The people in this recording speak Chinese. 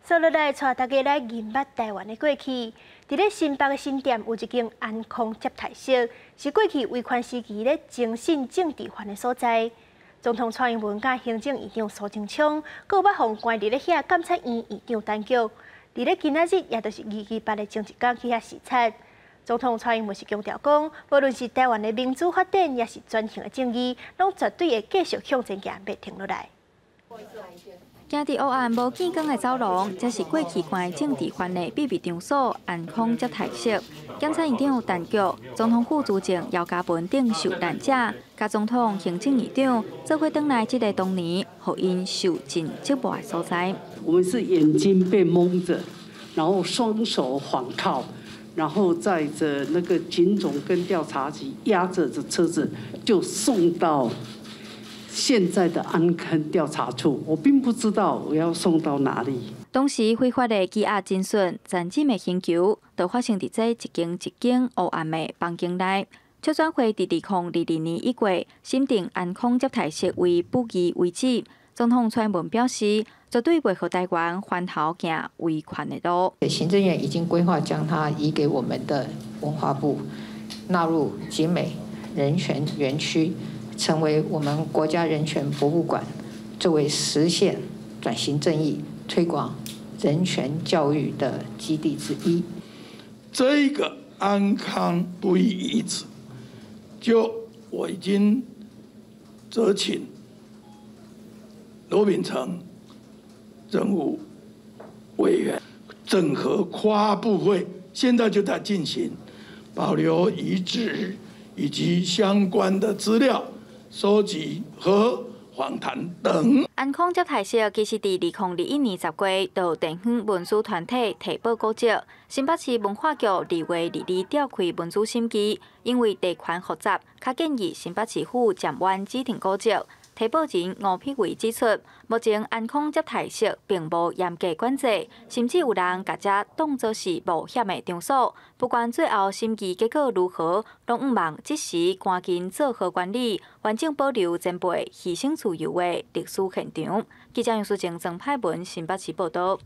所落来带大家来认捌台湾的过去。伫咧新北的新店有一间安康接待室，是过去威权时期咧征信政治犯的所在。总统蔡英文甲行政院长苏贞昌，阁有捌互关伫咧遐监察院院长陈菊。伫咧今仔日，也就是228的前一天去遐视察。总统蔡英文是强调讲，无论是台湾的民主发展，也是转型的正义，拢绝对会继续向前行，袂停落来。行伫黑暗无见光的走廊，这是过去关政治犯的秘密场所——安康接待室。检察院长陈菊、总统府主席姚嘉文等受难者，甲总统、行政院长做伙转来这个当年互因受尽折磨的所在。我们是眼睛被蒙着，然后双手环铐，然后载着那个警总跟调查局压着车子，就送到现在的安康调查处。我并不知道我要送到哪里。当时非法的羁押侦讯、暂禁的刑求，都发生伫这一间黑暗的房间内。出转会伫2022年1月审定安康接待室为不义为止。总统蔡英文表示，绝对袂互台湾翻头行威权的路。行政院已经规划将它移给我们的文化部，纳入景美人权园区，成为我们国家人权博物馆，作为实现转型正义、推广人权教育的基地之一。这个安康不义遗址，我已经责请罗秉成政务委员整合跨部会，现在就在进行，保留遗址以及相关的资料收集和访谈等。安康接待室其实伫2021年10月，就有地方文书团体提报告知，新北市文化局2月2日召开文书审议，因为地权复杂，较建议新北市府暂缓指定告知。提报人吴碧伟指出，目前安康接待室并无严格管制，甚至有人把这当作是冒险的场所。不管最后审议结果如何，拢毋望即时赶紧做好管理，完整保留前辈牺牲自由的历史现场。记者杨淑静、曾派文新北市报道。